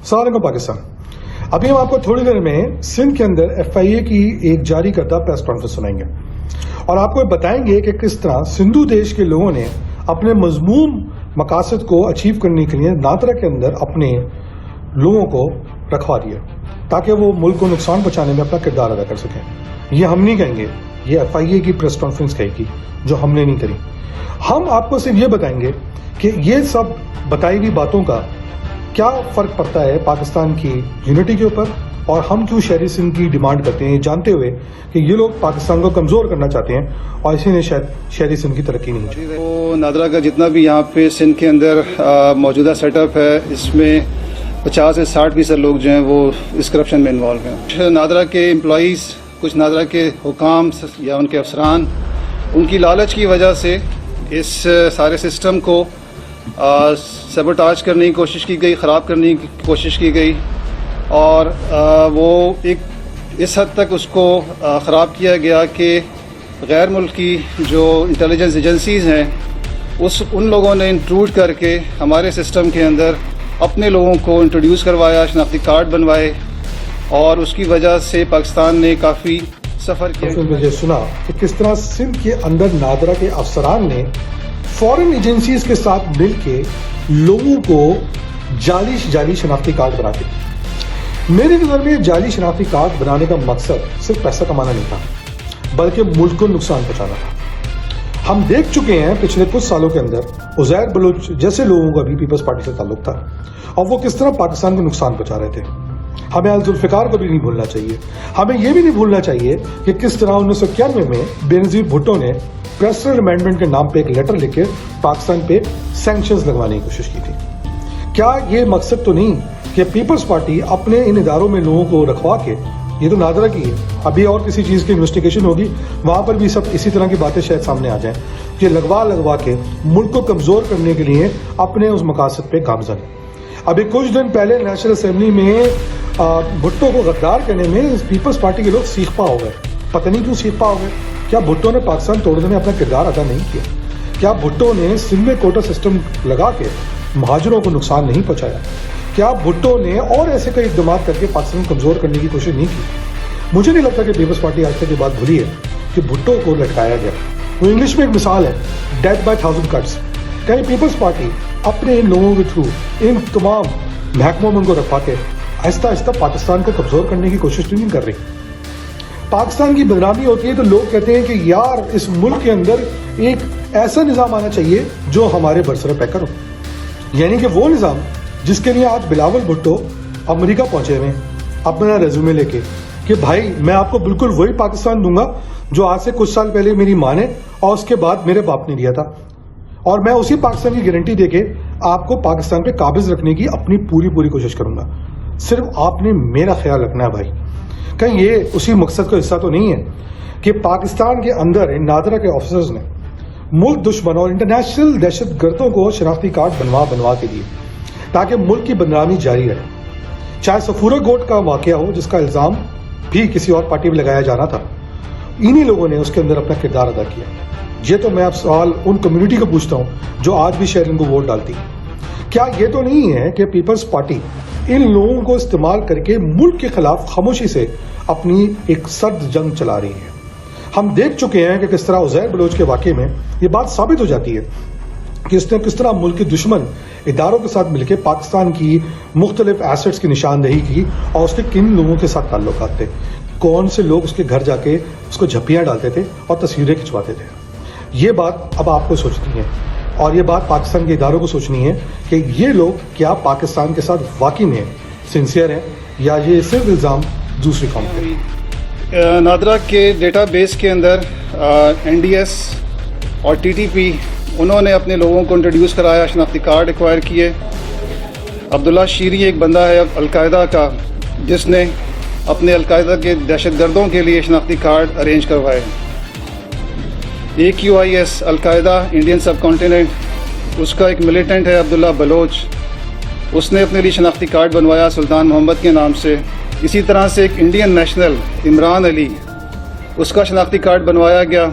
अस्सलाम पाकिस्तान। अभी हम आपको थोड़ी देर में सिंध के अंदर FIA की एक जारी करदा प्रेस कॉन्फ्रेंस सुनाएंगे और आपको बताएंगे कि किस तरह सिंधु देश के लोगों ने अपने मजमूम मकासद को अचीव करने के लिए नादरा के अंदर अपने लोगों को रखवा दिया ताकि वो मुल्क को नुकसान पहुंचाने में अपना किरदार अदा कर सकें। ये हम नहीं कहेंगे, ये FIA की प्रेस कॉन्फ्रेंस कहेगी, जो हमने नहीं करी। हम आपको सिर्फ ये बताएंगे कि ये सब बताई हुई बातों का क्या फर्क पड़ता है पाकिस्तान की यूनिटी के ऊपर और हम क्यों शहरी सिंध की डिमांड करते हैं, जानते हुए कि ये लोग पाकिस्तान को कमजोर करना चाहते हैं और इसी ने शायद शहरी सिंध की तरक्की नहीं चाहिए। तो नादरा का जितना भी यहाँ पे सिंध के अंदर मौजूदा सेटअप है, इसमें 50 से 60% लोग जो हैं वो इस करप्शन में इन्वॉल्व हैं। नादरा के एम्प्लॉइज़, कुछ नादरा के हुकाम या उनके अफसरान, उनकी लालच की वजह से इस सारे सिस्टम को सबोटाज करने की कोशिश की गई, ख़राब करने की कोशिश की गई और वो एक इस हद तक उसको ख़राब किया गया कि गैर मुल्की जो इंटेलिजेंस एजेंसीज़ हैं उन लोगों ने इंट्रूड करके हमारे सिस्टम के अंदर अपने लोगों को इंट्रोड्यूस करवाया, शनाख्ती कार्ड बनवाए और उसकी वजह से पाकिस्तान ने काफ़ी सफ़र किया। मुझे सुना कि किस तरह सिंध के अंदर नादरा के अफसरान ने फॉरेन एजेंसीज के साथ मिलके लोगों को जाली शनाख्ती कार्ड बना के। मेरी नज़र में जाली शनाख्ती कार्ड बनाने का मकसद सिर्फ पैसा कमाना नहीं था, बल्कि मुल्क को नुकसान पहुंचाना था। हम देख चुके हैं पिछले कुछ सालों के अंदर उज़ैर बलोच जैसे लोगों का भी पीपल्स पार्टी से ताल्लुक था और वो किस तरह पाकिस्तान को नुकसान पहुंचा रहे थे। हमें जुल्फ़िकार को भी नहीं भूलना चाहिए। हमें यह भी नहीं भूलना चाहिए कि किस तरह 1991 में बेनज़ीर भुट्टो ने प्रेसिडेंट अमेंडमेंट के नाम पे एक लेटर लिखे पाकिस्तान पे सैंक्शंस लगवाने की कोशिश की थी। क्या ये मकसद तो नहीं कि पीपल्स पार्टी अपने इन इदारों में लोगों को रखवा के, ये तो नादरा की है, अभी और किसी चीज़ की इन्वेस्टिगेशन होगी, वहाँ पर भी सब इसी तरह की बातें शायद सामने आ जाएं कि लगवा के मुल्क को कमज़ोर करने के लिए अपने उस मकासद पे गामज़न। अभी कुछ दिन पहले नेशनल असेंबली में भुट्टो को गद्दार कहने में पीपल्स पार्टी के लोग सीख पा हो गए। पता नहीं क्यों सीख पा हो गए। क्या भुट्टो ने पाकिस्तान तोड़ने में अपना किरदार अदा नहीं किया? क्या भुट्टो ने सिंध में कोटा सिस्टम लगा के महाजरों को नुकसान नहीं पहुंचाया? क्या भुट्टो ने और ऐसे कई इक़दाम करके पाकिस्तान को कमज़ोर करने की कोशिश नहीं की? मुझे नहीं लगता कि पीपल्स पार्टी आज तक ये बात भूली है कि भुट्टो को लटकाया गया। वो इंग्लिश में एक मिसाल है, डेथ बाय 1000 कट्स। कहीं पीपल्स पार्टी अपने इन लोगों के थ्रू इन तमाम महकमों में उनको रखवा के आहिस्ता आहिस्ता पाकिस्तान को कमज़ोर करने की कोशिश तो नहीं कर रही? पाकिस्तान की बदनामी होती है तो लोग कहते हैं कि यार इस मुल्क के अंदर एक ऐसा निज़ाम आना चाहिए जो हमारे बरसर पैकर हो, यानी कि वो निज़ाम जिसके लिए आज बिलावल भुट्टो अमेरिका पहुंचे हुए अपना रेज्यूमे लेके कि भाई मैं आपको बिल्कुल वही पाकिस्तान दूंगा जो आज से कुछ साल पहले मेरी माँ ने और उसके बाद मेरे बाप ने दिया था, और मैं उसी पाकिस्तान की गारंटी देके आपको पाकिस्तान पे काबिज रखने की अपनी पूरी कोशिश करूंगा। सिर्फ आपने मेरा ख्याल रखना है भाई। कहीं ये उसी मकसद का हिस्सा तो नहीं है कि पाकिस्तान के अंदर इन नादरा के ऑफिसर्स ने मुल्क दुश्मन और इंटरनेशनल दहशत गर्दों को शनाख्ती कार्ड बनवा के दिए ताकि मुल्क की बदनामी जारी रहे। चाहे सफूरा गोट का वाकया हो जिसका इल्ज़ाम भी किसी और पार्टी में लगाया जाना था, इन्हीं लोगों ने उसके अंदर अपना किरदार अदा किया। ये तो मैं अब सवाल उन कम्युनिटी को पूछता हूँ जो आज भी शहर इनको वोट डालती। क्या ये तो नहीं है कि पीपल्स पार्टी इन लोगों को इस्तेमाल करके मुल्क के खिलाफ खामोशी से अपनी एक सर्द जंग चला रही है? हम देख चुके हैं कि किस तरह उज़ैर बलोच के वाकये में ये बात साबित हो जाती है कि इसने किस तरह मुल्क के दुश्मन इदारों के साथ मिलकर पाकिस्तान की मुख्तलिफ एसेट्स की निशानदेही की और उसके किन लोगों के साथ ताल्लुकात थे, कौन से लोग उसके घर जाके उसको झप्पियाँ डालते थे और तस्वीरें खिंचवाते थे। ये बात अब आपको सोचनी है और ये बात पाकिस्तान के इदारों को सोचनी है कि ये लोग क्या पाकिस्तान के साथ वाकई में सिंसियर हैं या ये सिर्फ इल्ज़ाम दूसरी कौम पे। नादरा के डेटाबेस के अंदर NDS और TTP उन्होंने अपने लोगों को इंट्रोड्यूस कराया, शनाख्ती कार्ड एक्वायर किए। अब्दुल्ला शीरी एक बंदा है अलकायदा का जिसने अपने अलकायदा के दहशत गर्दों के लिए शनाख्ती कार्ड अरेंज करवाए। AQIS अलकायदा इंडियन सब कॉन्टिनेंट, उसका एक मिलिटेंट है अब्दुल्ला बलोच, उसने अपने लिए शनाख्ती कार्ड बनवाया सुल्तान मोहम्मद के नाम से। इसी तरह से एक इंडियन नेशनल इमरान अली, उसका शनाख्ती कार्ड बनवाया गया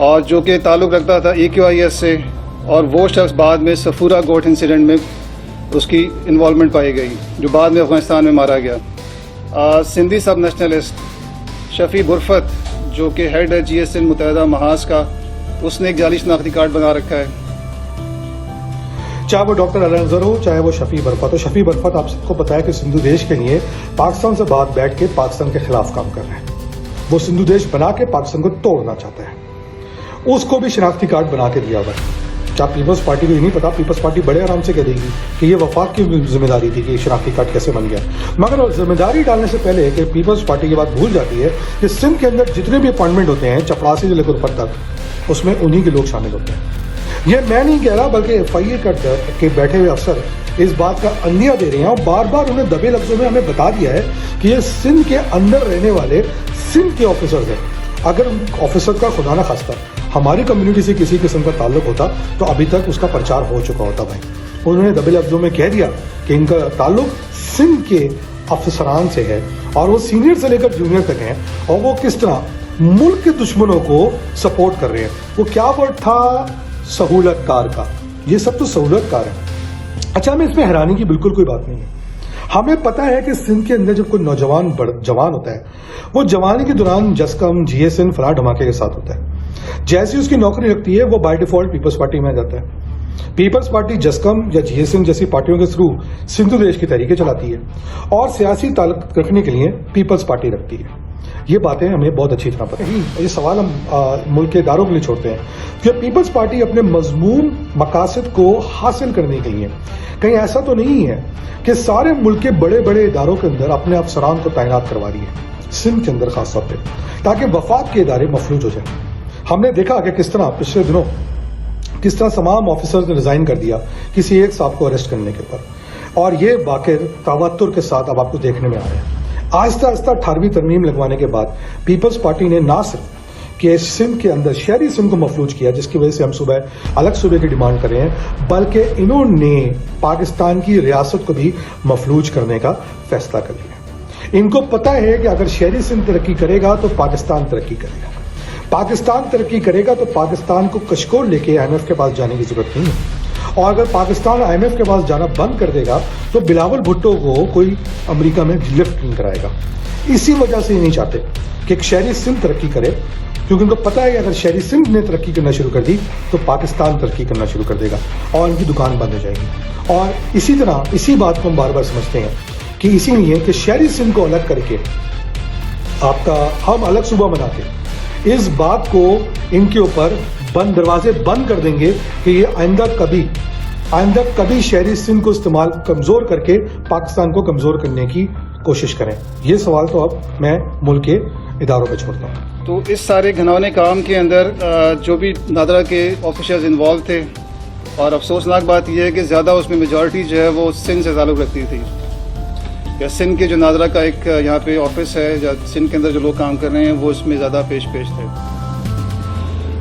और जो कि ताल्लुक़ रखता था AQIS से, और वो शख्स बाद में सफूरा गोट इंसिडेंट में اس کی انوالومنٹ پائی گئی، جو بعد میں افغانستان میں مارا گیا۔ سندھی سب نیشنلسٹ شفیع برفت جو کہ ہیڈ ہے جی ایس این متحدہ محاذ کا، اس نے ایک جعلی شناختی کارڈ بنا رکھا ہے۔ چاہے وہ ڈاکٹر النظر ہو، چاہے وہ شفیع برفت ہو۔ شفیع برفت آپ سب کو پتا ہے کہ سندھو دیش کے لیے پاکستان سے بات بیٹھ کے پاکستان کے خلاف کام کر رہے ہیں۔ وہ سندھو دیش بنا کے پاکستان کو توڑنا چاہتا ہے، اس کو بھی شناختی کارڈ بنا کے دیا ہوا ہے۔ کیا پیپلز پارٹی کو یہ نہیں پتا؟ پیپلز پارٹی بڑے آرام سے کہہ دے گی کہ یہ وفاق کی ذمہ داری تھی کہ یہ شناختی کارڈ کیسے بن گیا، مگر ذمہ داری ڈالنے سے پہلے کہ پیپلز پارٹی کی بات بھول جاتی ہے کہ سندھ کے اندر جتنے بھی اپائنٹمنٹ ہوتے ہیں چپراسی سے لے کر اوپر تک، اس میں انہی کے لوگ شامل ہوتے ہیں۔ یہ میں نہیں کہہ رہا، بلکہ ایف آئی اے کے بیٹھے ہوئے افسر اس بات کا اندیہ دے رہے ہیں اور بار بار انہیں دبے لفظوں میں ہمیں بتا دیا ہے کہ یہ سندھ کے اندر رہنے والے سندھ کے آفیسرز ہیں۔ اگر آفیسر کا خدا نہ خواستہ ہماری کمیونٹی سے کسی قسم کا تعلق ہوتا تو ابھی تک اس کا پرچار ہو چکا ہوتا بھائی۔ انہوں نے دبے لفظوں میں کہہ دیا کہ ان کا تعلق سندھ کے افسران سے ہے اور وہ سینئر سے لے کر جونیئر تک ہیں، اور وہ کس طرح ملک کے دشمنوں کو سپورٹ کر رہے ہیں۔ وہ کیا ورڈ تھا؟ سہولت کار کا۔ یہ سب تو سہولت کار ہے۔ اچھا، ہمیں اس میں حیرانی کی بالکل کوئی بات نہیں ہے۔ ہمیں پتا ہے کہ سندھ کے اندر جب کوئی نوجوان جوان ہوتا ہے، وہ جوانی کے دوران جسکم جی ایس این فلاں دھماکے کے ساتھ ہوتا ہے۔ جیسی اس کی نوکری لگتی ہے وہ بائی ڈیفالٹ پیپلز پارٹی میں جاتا ہے۔ پیپلز پارٹی جسکم یا جی ایس این جیسی پارٹیوں کے تھرو سندھو دیش کی تحریکیں چلاتی ہے اور سیاسی تعلق رکھنے کے لیے پیپلز پارٹی رکھتی ہے۔ یہ باتیں ہمیں بہت اچھی طرح پتہ ہیں۔ یہ سوال ہم ملک کے اداروں کے لیے چھوڑتے ہیں کہ پیپلز پارٹی اپنے مضمون مقاصد کو حاصل کرنے کے لیے کہیں ایسا تو نہیں ہے کہ سارے ملک کے بڑے بڑے اداروں کے اندر اپنے افسران کو تعینات کروا رہی ہے، سندھ کے اندر خاص طور پہ، تاکہ وفاق کے ادارے مفلوج ہو جائیں۔ ہم نے دیکھا کہ کس طرح پچھلے دنوں کس طرح تمام آفیسرز نے ریزائن کر دیا کسی ایک صاحب کو اریسٹ کرنے کے اوپر، اور یہ واقعہ تواتر کے ساتھ اب آپ کو دیکھنے میں آ رہا ہے۔ آہستہ آہستہ 18ویں ترمیم لگوانے کے بعد پیپلز پارٹی نے نہ صرف کہ سندھ کے اندر شہری سندھ کو مفلوج کیا، جس کی وجہ سے ہم صبح الگ صوبے کی ڈیمانڈ کر رہے ہیں، بلکہ انہوں نے پاکستان کی ریاست کو بھی مفلوج کرنے کا فیصلہ کر لیا۔ ان کو پتہ ہے کہ اگر شہری سندھ ترقی کرے گا تو پاکستان ترقی کرے گا، پاکستان ترقی کرے گا تو پاکستان کو کشکول لے کے آئی ایم ایف کے پاس جانے کی ضرورت نہیں ہے، اور اگر پاکستان آئی ایم ایف کے پاس جانا بند کر دے گا تو بلاول بھٹو کو کوئی امریکہ میں لفٹ نہیں کرائے گا۔ اسی وجہ سے یہ نہیں چاہتے کہ ایک شہری سندھ ترقی کرے، کیونکہ ان کو پتہ ہے کہ اگر شہری سندھ نے ترقی کرنا شروع کر دی تو پاکستان ترقی کرنا شروع کر دے گا اور ان کی دکان بند ہو جائے گی۔ اور اسی طرح اسی بات کو ہم بار بار سمجھتے ہیں کہ اسی لیے کہ شہری سندھ کو الگ کر کے آپ کا ہم الگ صوبہ بنا کے اس بات کو ان کے اوپر بند دروازے بند کر دیں گے کہ یہ آئندہ کبھی شہری سندھ کو استعمال کمزور کر کے پاکستان کو کمزور کرنے کی کوشش کریں۔ یہ سوال تو اب میں ملک کے اداروں پہ چھوڑتا ہوں۔ تو اس سارے گھناؤنے کام کے اندر جو بھی نادرا کے آفیسرز انوالو تھے، اور افسوسناک بات یہ ہے کہ زیادہ اس میں میجورٹی جو ہے وہ سندھ سے تعلق رکھتی تھی، یا سندھ کے جو نادرا کا ایک یہاں پہ آفس ہے، یا سندھ کے اندر جو لوگ کام کر رہے ہیں وہ اس میں زیادہ پیش تھے۔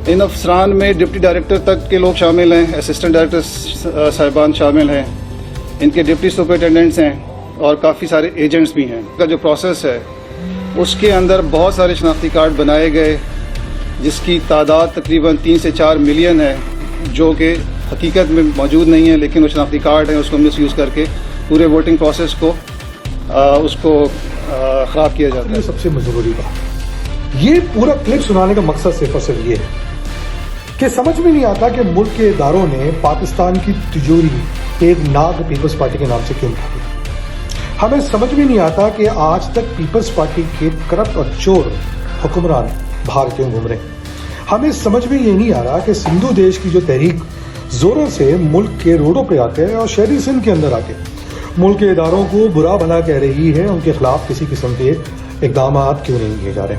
ان افسران میں ڈپٹی ڈائریکٹر تک کے لوگ شامل ہیں، اسسٹنٹ ڈائریکٹر صاحبان شامل ہیں، ان کے ڈپٹی سپرنٹینڈنٹس ہیں، اور کافی سارے ایجنٹس بھی ہیں۔ کا جو پروسیس ہے اس کے اندر بہت سارے شناختی کارڈ بنائے گئے، جس کی تعداد تقریباً 3 سے 4 ملین ہے، جو کہ حقیقت میں موجود نہیں ہے، لیکن وہ شناختی کارڈ ہیں، اس کو مس یوز کر کے پورے ووٹنگ پروسیس کو خراب کیا جاتا ہے۔ سب سے ضروری بات، یہ پورا کلپ سنانے کا مقصد صرف اور صرف یہ ہے کہ سمجھ میں نہیں آتا کہ ملک کے اداروں نے پاکستان کی تجوری ایک ناگ پیپلز پارٹی کے نام سے کیوں اٹھا دی۔ ہمیں سمجھ میں نہیں آتا کہ آج تک پیپلز پارٹی کے کرپٹ اور چور حکمران باہر کیوں گھوم رہے ہیں۔ ہمیں سمجھ میں یہ نہیں آ رہا کہ سندھو دیش کی جو تحریک زوروں سے ملک کے روڈوں پہ آ کے اور شہری سندھ کے اندر آ کے ملک کے اداروں کو برا بھلا کہہ رہی ہے، ان کے خلاف کسی قسم کے اقدامات کیوں نہیں کیے جا رہے۔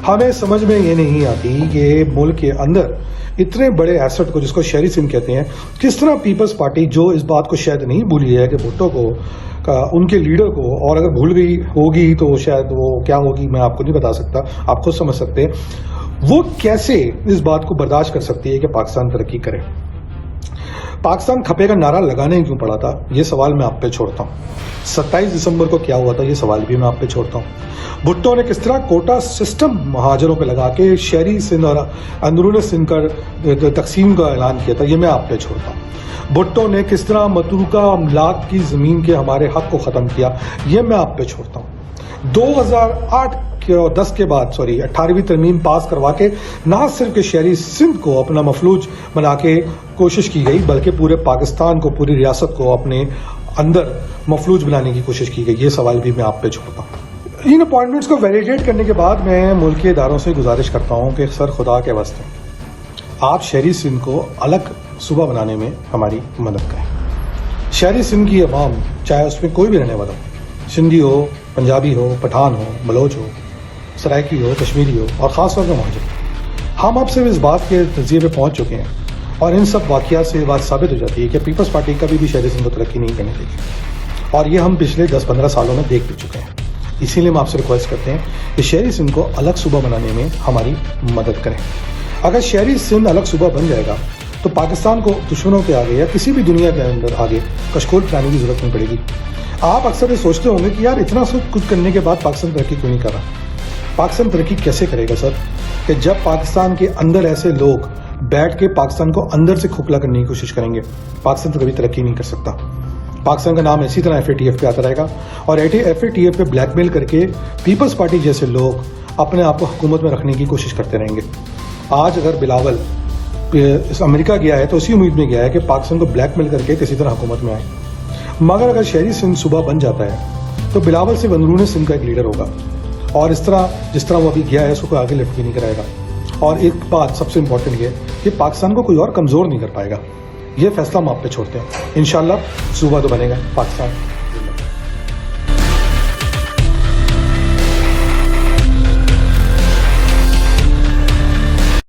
ہمیں سمجھ میں یہ نہیں آتی کہ ملک کے اندر اتنے بڑے ایسٹ کو، جس کو شہری سندھ کہتے ہیں، کس طرح پیپلز پارٹی جو اس بات کو شاید نہیں بھولی ہے کہ بھٹو کو، ان کے لیڈر کو، اور اگر بھول گئی ہوگی تو شاید وہ کیا ہوگی میں آپ کو نہیں بتا سکتا، آپ خود سمجھ سکتے ہیں، وہ کیسے اس بات کو برداشت کر سکتی ہے کہ پاکستان ترقی کرے۔ پاکستان کھپے کا نعرہ لگانے کیوں پڑا تھا، یہ سوال میں آپ پہ چھوڑتا ہوں۔ 27 دسمبر کو کیا ہوا تھا، یہ سوال بھی میں آپ پہ چھوڑتا ہوں۔ بھٹو نے کس طرح کوٹا سسٹم مہاجروں پہ لگا کے شہری سندھ اور اندرون سندھ کا تقسیم کا اعلان کیا تھا، یہ میں آپ پہ چھوڑتا ہوں۔ भुट्टो ने किस तरह मतरूका अमलाक की ज़मीन के हमारे हक को ख़त्म किया, ये मैं आप पे छोड़ता हूँ। 2008-10 के बाद 18वीं तरमीम पास करवा के ना सिर्फ के शहरी सिंध को अपना मफलूज बना के कोशिश की गई, बल्कि पूरे पाकिस्तान को, पूरी रियासत को अपने अंदर मफलूज बनाने की कोशिश की गई। ये सवाल भी मैं आप पे छोड़ता हूँ। इन अपॉइंटमेंट्स को वैलिडेट करने के बाद मैं मुल्क के इदारों से गुजारिश करता हूँ कि सर खुदा के वास्ते आप शहरी सिंध को अलग सूबा बनाने में हमारी मदद करें। शहरी सिंध की अवाम, चाहे उसमें कोई भी रहने वाला हो, सिंधी हो, पंजाबी हो, पठान हो, बलोच हो, सराइकी हो, कश्मीरी हो और ख़ास तौर पर महाजिर, हम अब से इस बात के नतीजे पे पहुँच चुके हैं और इन सब वाक़ियात से बात साबित हो जाती है कि पीपल्स पार्टी कभी भी शहरी सिंध को तरक्की नहीं करने देगी और ये हम पिछले 10-15 सालों में देख भी चुके हैं। इसीलिए हम आपसे रिक्वेस्ट करते हैं कि शहरी सिंध को अलग सूबा बनाने में हमारी मदद करें। अगर शहरी सिंध अलग सूबा बन जाएगा तो पाकिस्तान को दुश्मनों के आगे या किसी भी दुनिया के अंदर आगे कशकोल फैलाने की जरूरत नहीं पड़ेगी। आप अक्सर ये सोचते होंगे कि यार इतना सब कुछ करने के बाद पाकिस्तान तरक्की क्यों नहीं कर रहा। पाकिस्तान तरक्की कैसे करेगा सर, कि जब पाकिस्तान के अंदर ऐसे लोग बैठ के पाकिस्तान को अंदर से खोखला करने की कोशिश करेंगे, पाकिस्तान तो कभी तरक्की नहीं कर सकता। पाकिस्तान का नाम इसी तरह FATF पे आता रहेगा और FATF पे ब्लैकमेल करके पीपल्स पार्टी जैसे लोग अपने आप को हुकूमत में रखने की कोशिश करते रहेंगे। आज अगर बिलावल इस अमेरिका गया है तो उसी उम्मीद में गया है कि पाकिस्तान को ब्लैकमेल करके किसी तरह हुकूमत में आए, मगर अगर शहरी सिंध सूबा बन जाता है तो बिलावल सिर्फ अंदरूनी सिंध का एक लीडर होगा और इस तरह जिस तरह वो अभी गया है उसको कोई आगे लिफ्ट भी नहीं कराएगा। और एक बात सबसे इंपॉर्टेंट ये कि पाकिस्तान को कोई और कमज़ोर नहीं कर पाएगा। ये फैसला हम आप पे छोड़ते हैं। इंशाल्लाह सूबा तो बनेगा पाकिस्तान।